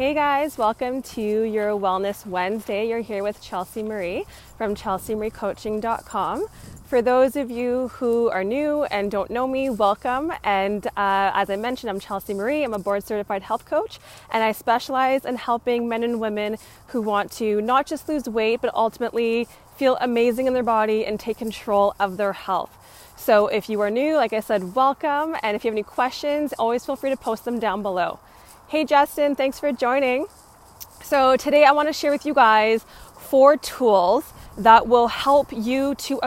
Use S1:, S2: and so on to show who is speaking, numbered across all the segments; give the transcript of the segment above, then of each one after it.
S1: Hey guys, welcome to your Wellness Wednesday. You're here with Chelsea Marie from chelseamariecoaching.com. For those of you who are new and don't know me, welcome. And as I mentioned, I'm Chelsea Marie. I'm a board certified health coach, and I specialize in helping men and women who want to not just lose weight, but ultimately feel amazing in their body and take control of their health. So if you are new, like I said, welcome. And if you have any questions, always feel free to post them down below. Hey Justin, thanks for joining. So today I want to share with you guys 4 tools that will help you to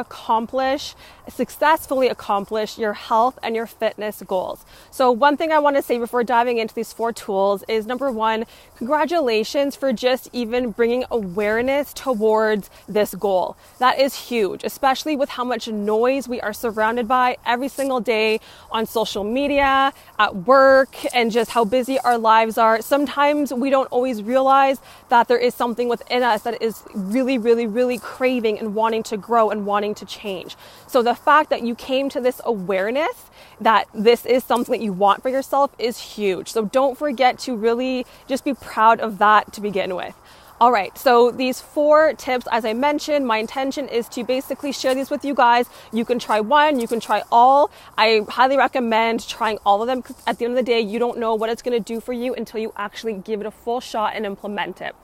S1: successfully accomplish your health and your fitness goals. So one thing I want to say before diving into these 4 tools is, number 1, congratulations for just even bringing awareness towards this goal. That is huge, especially with how much noise we are surrounded by every single day on social media, at work, and just how busy our lives are. Sometimes we don't always realize that there is something within us that is really craving and wanting to grow and wanting to change. So the fact that you came to this awareness that this is something that you want for yourself is huge. So don't forget to really just be proud of that to begin with. All right, so these 4 tips, as I mentioned, my intention is to basically share these with you guys. You can try one, you can try all. I highly recommend trying all of them, because at the end of the day, you don't know what it's going to do for you until you actually give it a full shot and implement it.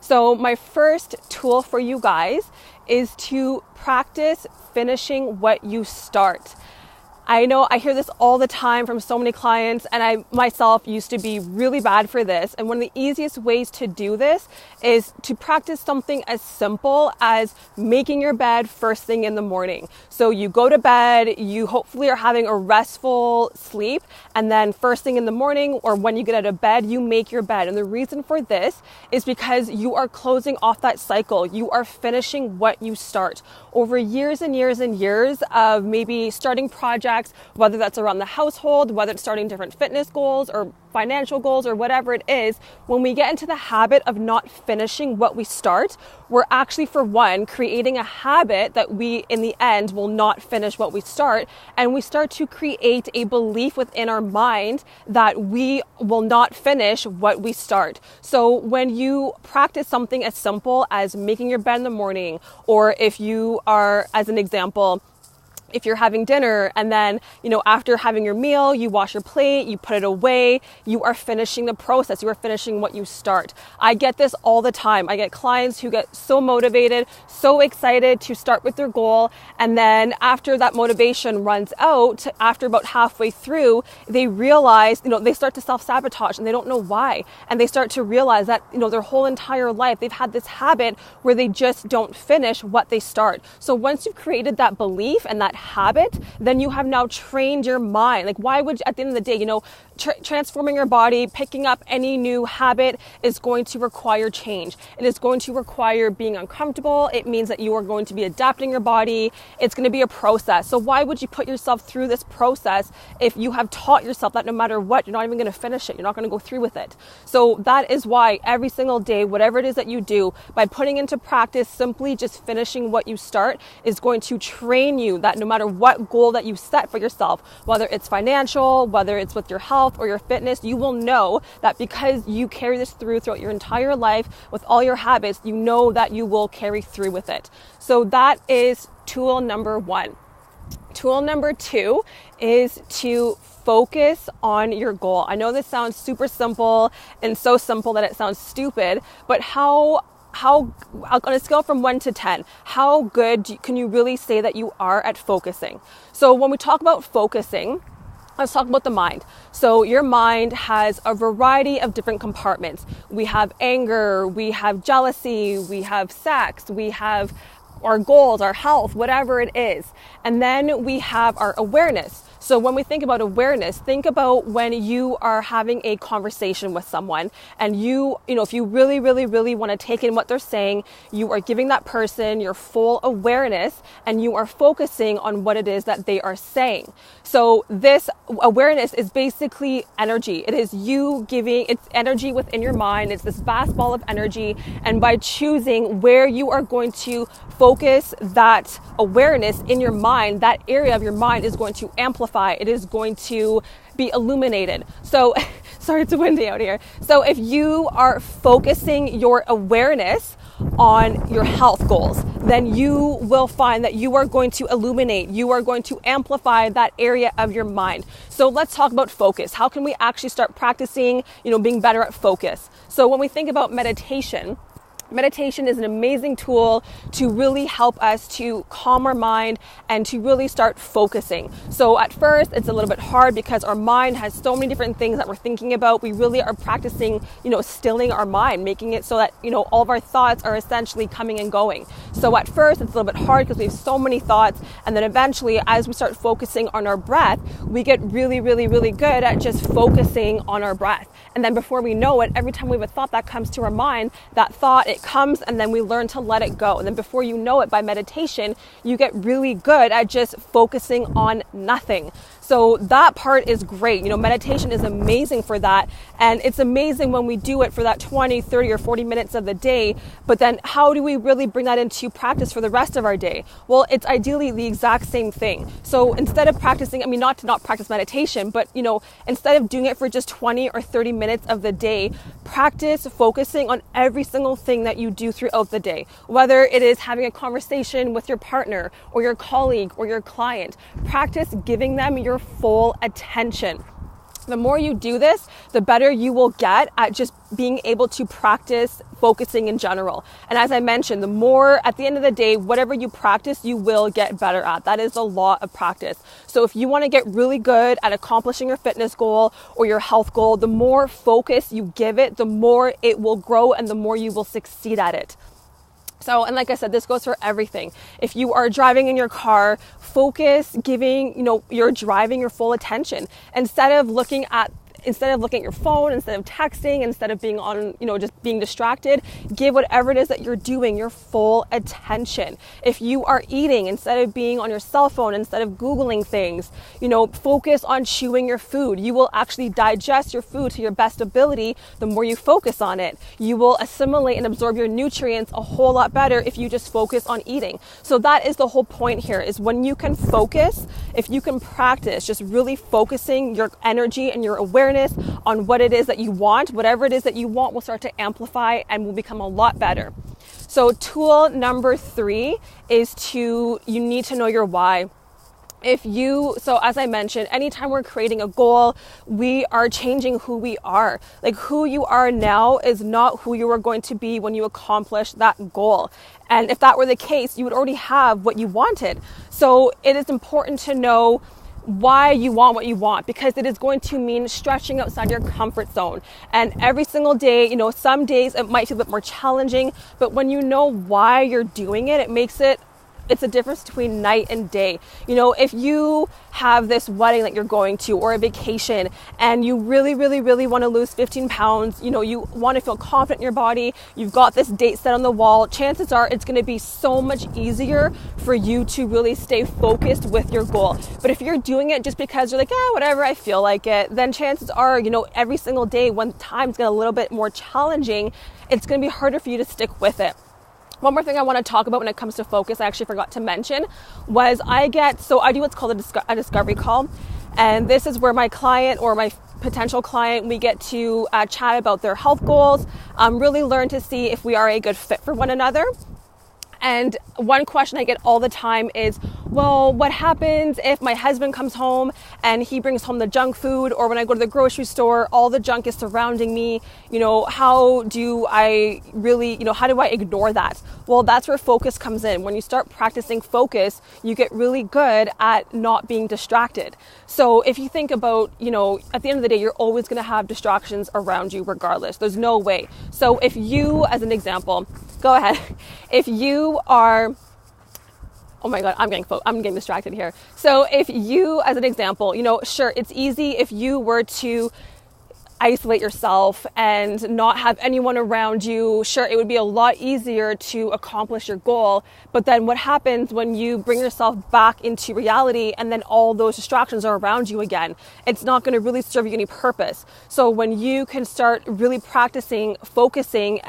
S1: So my first tool for you guys is to practice finishing what you start. I know I hear this all the time from so many clients, and I myself used to be really bad for this. And one of the easiest ways to do this is to practice something as simple as making your bed first thing in the morning. So you go to bed, you hopefully are having a restful sleep, and then first thing in the morning or when you get out of bed, you make your bed. And the reason for this is because you are closing off that cycle. You are finishing what you start. Over years and years and years of maybe starting projects, whether that's around the household, whether it's starting different fitness goals or financial goals or whatever it is, when we get into the habit of not finishing what we start, we're actually, for one, creating a habit that we, in the end, will not finish what we start. And we start to create a belief within our mind that we will not finish what we start. So when you practice something as simple as making your bed in the morning, or if you are, as an example, if you're having dinner and then, after having your meal, you wash your plate, you put it away, you are finishing the process. You are finishing what you start. I get this all the time. I get clients who get so motivated, so excited to start with their goal. And then after that motivation runs out, after about halfway through, they realize, they start to self-sabotage and they don't know why. And they start to realize that, their whole entire life, they've had this habit where they just don't finish what they start. So once you've created that belief and that habit, then you have now trained your mind. Like, why would you, at the end of the day, transforming your body, picking up any new habit is going to require change. It is going to require being uncomfortable. It means that you are going to be adapting your body. It's going to be a process. So why would you put yourself through this process if you have taught yourself that no matter what, you're not even going to finish it. You're not going to go through with it. So that is why every single day, whatever it is that you do, by putting into practice simply just finishing what you start is going to train you that no matter what goal that you set for yourself, whether it's financial, whether it's with your health or your fitness, you will know that because you carry this throughout your entire life with all your habits, you know that you will carry through with it. So that is tool number 1. Tool number 2 is to focus on your goal. I know this sounds super simple and so simple that it sounds stupid, but how on a scale from 1 to 10, how good can you really say that you are at focusing? So when we talk about focusing, let's talk about the mind. So your mind has a variety of different compartments. We have anger, we have jealousy, we have sex, we have our goals, our health, whatever it is. And then we have our awareness. So when we think about awareness, think about when you are having a conversation with someone and if you really want to take in what they're saying, you are giving that person your full awareness and you are focusing on what it is that they are saying. So this awareness is basically energy. It is you giving, it's energy within your mind. It's this vast ball of energy. And by choosing where you are going to focus that awareness in your mind, that area of your mind is going to amplify. It is going to be illuminated. So sorry, it's windy out here. So if you are focusing your awareness on your health goals, then you will find that you are going to illuminate, you are going to amplify that area of your mind. So let's talk about focus. How can we actually start practicing, being better at focus? So when we think about meditation is an amazing tool to really help us to calm our mind and to really start focusing. So at first, it's a little bit hard because our mind has so many different things that we're thinking about. We really are practicing, stilling our mind, making it so that, all of our thoughts are essentially coming and going. So at first, it's a little bit hard because we have so many thoughts. And then eventually, as we start focusing on our breath, we get really, really, really good at just focusing on our breath. And then before we know it, every time we have a thought that comes to our mind, that thought, it comes and then we learn to let it go. And then before you know it, by meditation, you get really good at just focusing on nothing. So that part is great. Meditation is amazing for that. And it's amazing when we do it for that 20, 30, or 40 minutes of the day. But then how do we really bring that into practice for the rest of our day? Well, it's ideally the exact same thing. So instead of practicing, not to not practice meditation, but, instead of doing it for just 20 or 30 minutes of the day, practice focusing on every single thing that you do throughout the day. Whether it is having a conversation with your partner or your colleague or your client, practice giving them your full attention. The more you do this, the better you will get at just being able to practice focusing in general. And as I mentioned, the more at the end of the day, whatever you practice, you will get better at. That is a lot of practice. So if you want to get really good at accomplishing your fitness goal or your health goal, the more focus you give it, the more it will grow and the more you will succeed at it. So, and like I said, this goes for everything. If you are driving in your car, focus giving, you're driving your full attention. Instead of looking at your phone, instead of texting, instead of being on, just being distracted, give whatever it is that you're doing your full attention. If you are eating, instead of being on your cell phone, instead of Googling things, focus on chewing your food. You will actually digest your food to your best ability the more you focus on it. You will assimilate and absorb your nutrients a whole lot better if you just focus on eating. So that is the whole point here, is when you can focus, if you can practice just really focusing your energy and your awareness on what it is that you want, whatever it is that you want will start to amplify and will become a lot better. So tool number 3 is you need to know your why. So as I mentioned, anytime we're creating a goal, we are changing who we are. Like, who you are now is not who you are going to be when you accomplish that goal. And if that were the case, you would already have what you wanted. So it is important to know why you want what you want, because it is going to mean stretching outside your comfort zone. And every single day, some days it might feel a bit more challenging, but when you know why you're doing it, it's a difference between night and day. If you have this wedding that you're going to or a vacation and you really, really, really want to lose 15 pounds, you want to feel confident in your body, you've got this date set on the wall, chances are it's going to be so much easier for you to really stay focused with your goal. But if you're doing it just because you're like, whatever, I feel like it, then chances are, every single day when time's getting a little bit more challenging, it's going to be harder for you to stick with it. One more thing I want to talk about when it comes to focus, I actually forgot to mention, was I do what's called a discovery call. And this is where my client or my potential client, we get to chat about their health goals, really learn to see if we are a good fit for one another. And one question I get all the time is, well, what happens if my husband comes home and he brings home the junk food, or when I go to the grocery store, all the junk is surrounding me? How do I ignore that? Well, that's where focus comes in. When you start practicing focus, you get really good at not being distracted. So if you think about, at the end of the day, you're always going to have distractions around you regardless. There's no way. So if you, as an example, go ahead. If you are, oh my God, I'm getting distracted here. So if you, as an example, sure, it's easy if you were to isolate yourself and not have anyone around you. Sure, it would be a lot easier to accomplish your goal. But then what happens when you bring yourself back into reality and then all those distractions are around you again? It's not going to really serve you any purpose. So when you can start really practicing focusing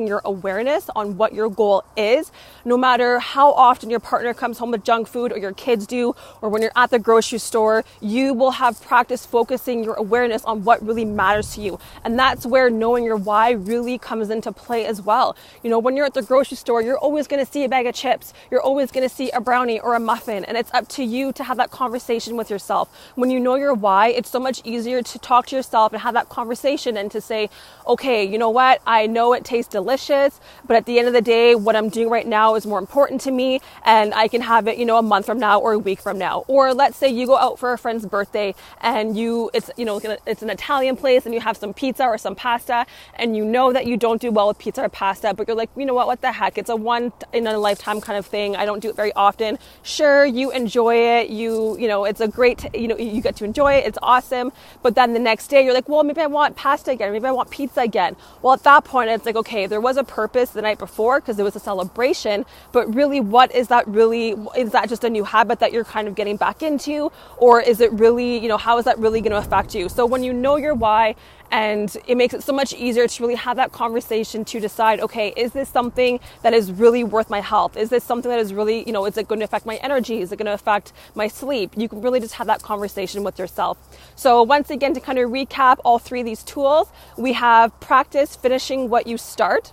S1: your awareness on what your goal is, no matter how often your partner comes home with junk food or your kids do, or when you're at the grocery store, you will have practiced focusing your awareness on what really matters matters to you. And that's where knowing your why really comes into play as well. When you're at the grocery store, you're always going to see a bag of chips. You're always going to see a brownie or a muffin. And it's up to you to have that conversation with yourself. When you know your why, it's so much easier to talk to yourself and have that conversation and to say, okay, you know what? I know it tastes delicious, but at the end of the day, what I'm doing right now is more important to me, and I can have it, a month from now or a week from now. Or let's say you go out for a friend's birthday and it's an Italian place and you have some pizza or some pasta, and you know that you don't do well with pizza or pasta, but you're like, you know what the heck? It's a one in a lifetime kind of thing. I don't do it very often. Sure, you enjoy it. It's a great, you get to enjoy it. It's awesome. But then the next day you're like, well, maybe I want pasta again. Maybe I want pizza again. Well, at that point, it's like, okay, there was a purpose the night before because it was a celebration, but really, what is that really? Is that just a new habit that you're kind of getting back into? Or is it really, how is that really going to affect you? So when you know your why, and it makes it so much easier to really have that conversation to decide, okay, is this something that is really worth my health? Is this something that is really, is it going to affect my energy? Is it going to affect my sleep? You can really just have that conversation with yourself. So once again, to kind of recap all three of these tools, we have practice finishing what you start.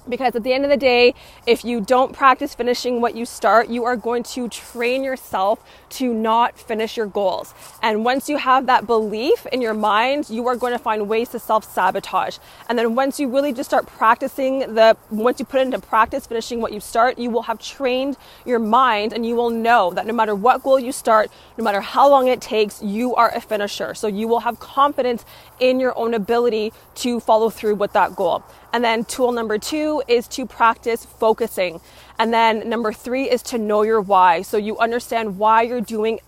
S1: Because at the end of the day, if you don't practice finishing what you start, you are going to train yourself to not finish your goals. And once you have that belief in your mind, you are going to find ways to self-sabotage. And then once you really just start practicing once you put into practice finishing what you start, you will have trained your mind, and you will know that no matter what goal you start, no matter how long it takes, you are a finisher. So you will have confidence in your own ability to follow through with that goal. And then tool number 2 is to practice focusing. And then number 3 is to know your why. So you understand why you are doing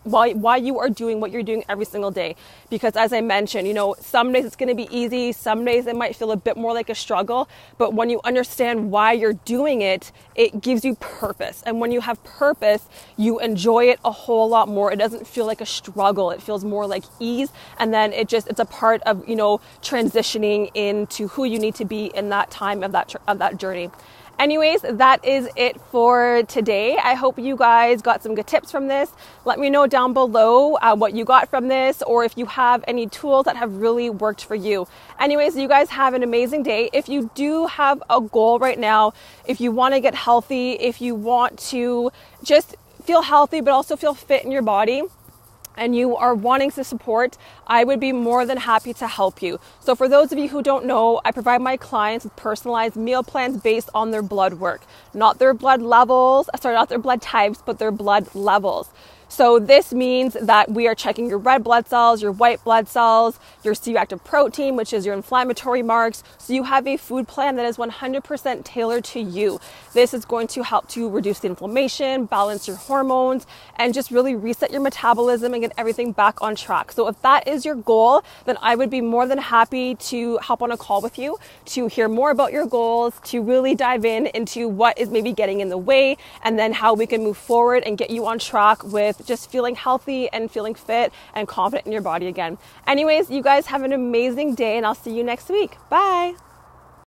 S1: what you're doing every single day. Because as I mentioned, some days it's going to be easy. Some days it might feel a bit more like a struggle. But when you understand why you're doing it, it gives you purpose. And when you have purpose, you enjoy it a whole lot more. It doesn't feel like a struggle. It feels more like ease. And then it's a part of, transitioning into who you need to be in that time of that journey. Anyways, that is it for today. I hope you guys got some good tips from this. Let me know down below what you got from this, or if you have any tools that have really worked for you. Anyways, you guys have an amazing day. If you do have a goal right now, if you want to get healthy, if you want to just feel healthy but also feel fit in your body, and you are wanting to support, I would be more than happy to help you. So for those of you who don't know, I provide my clients with personalized meal plans based on their blood work, not their blood types, but their blood levels. So this means that we are checking your red blood cells, your white blood cells, your C-reactive protein, which is your inflammatory marks. So you have a food plan that is 100% tailored to you. This is going to help to reduce the inflammation, balance your hormones, and just really reset your metabolism and get everything back on track. So if that is your goal, then I would be more than happy to hop on a call with you to hear more about your goals, to really dive into what is maybe getting in the way, and then how we can move forward and get you on track with just feeling healthy and feeling fit and confident in your body again. Anyways, you guys have an amazing day, and I'll see you next week. Bye.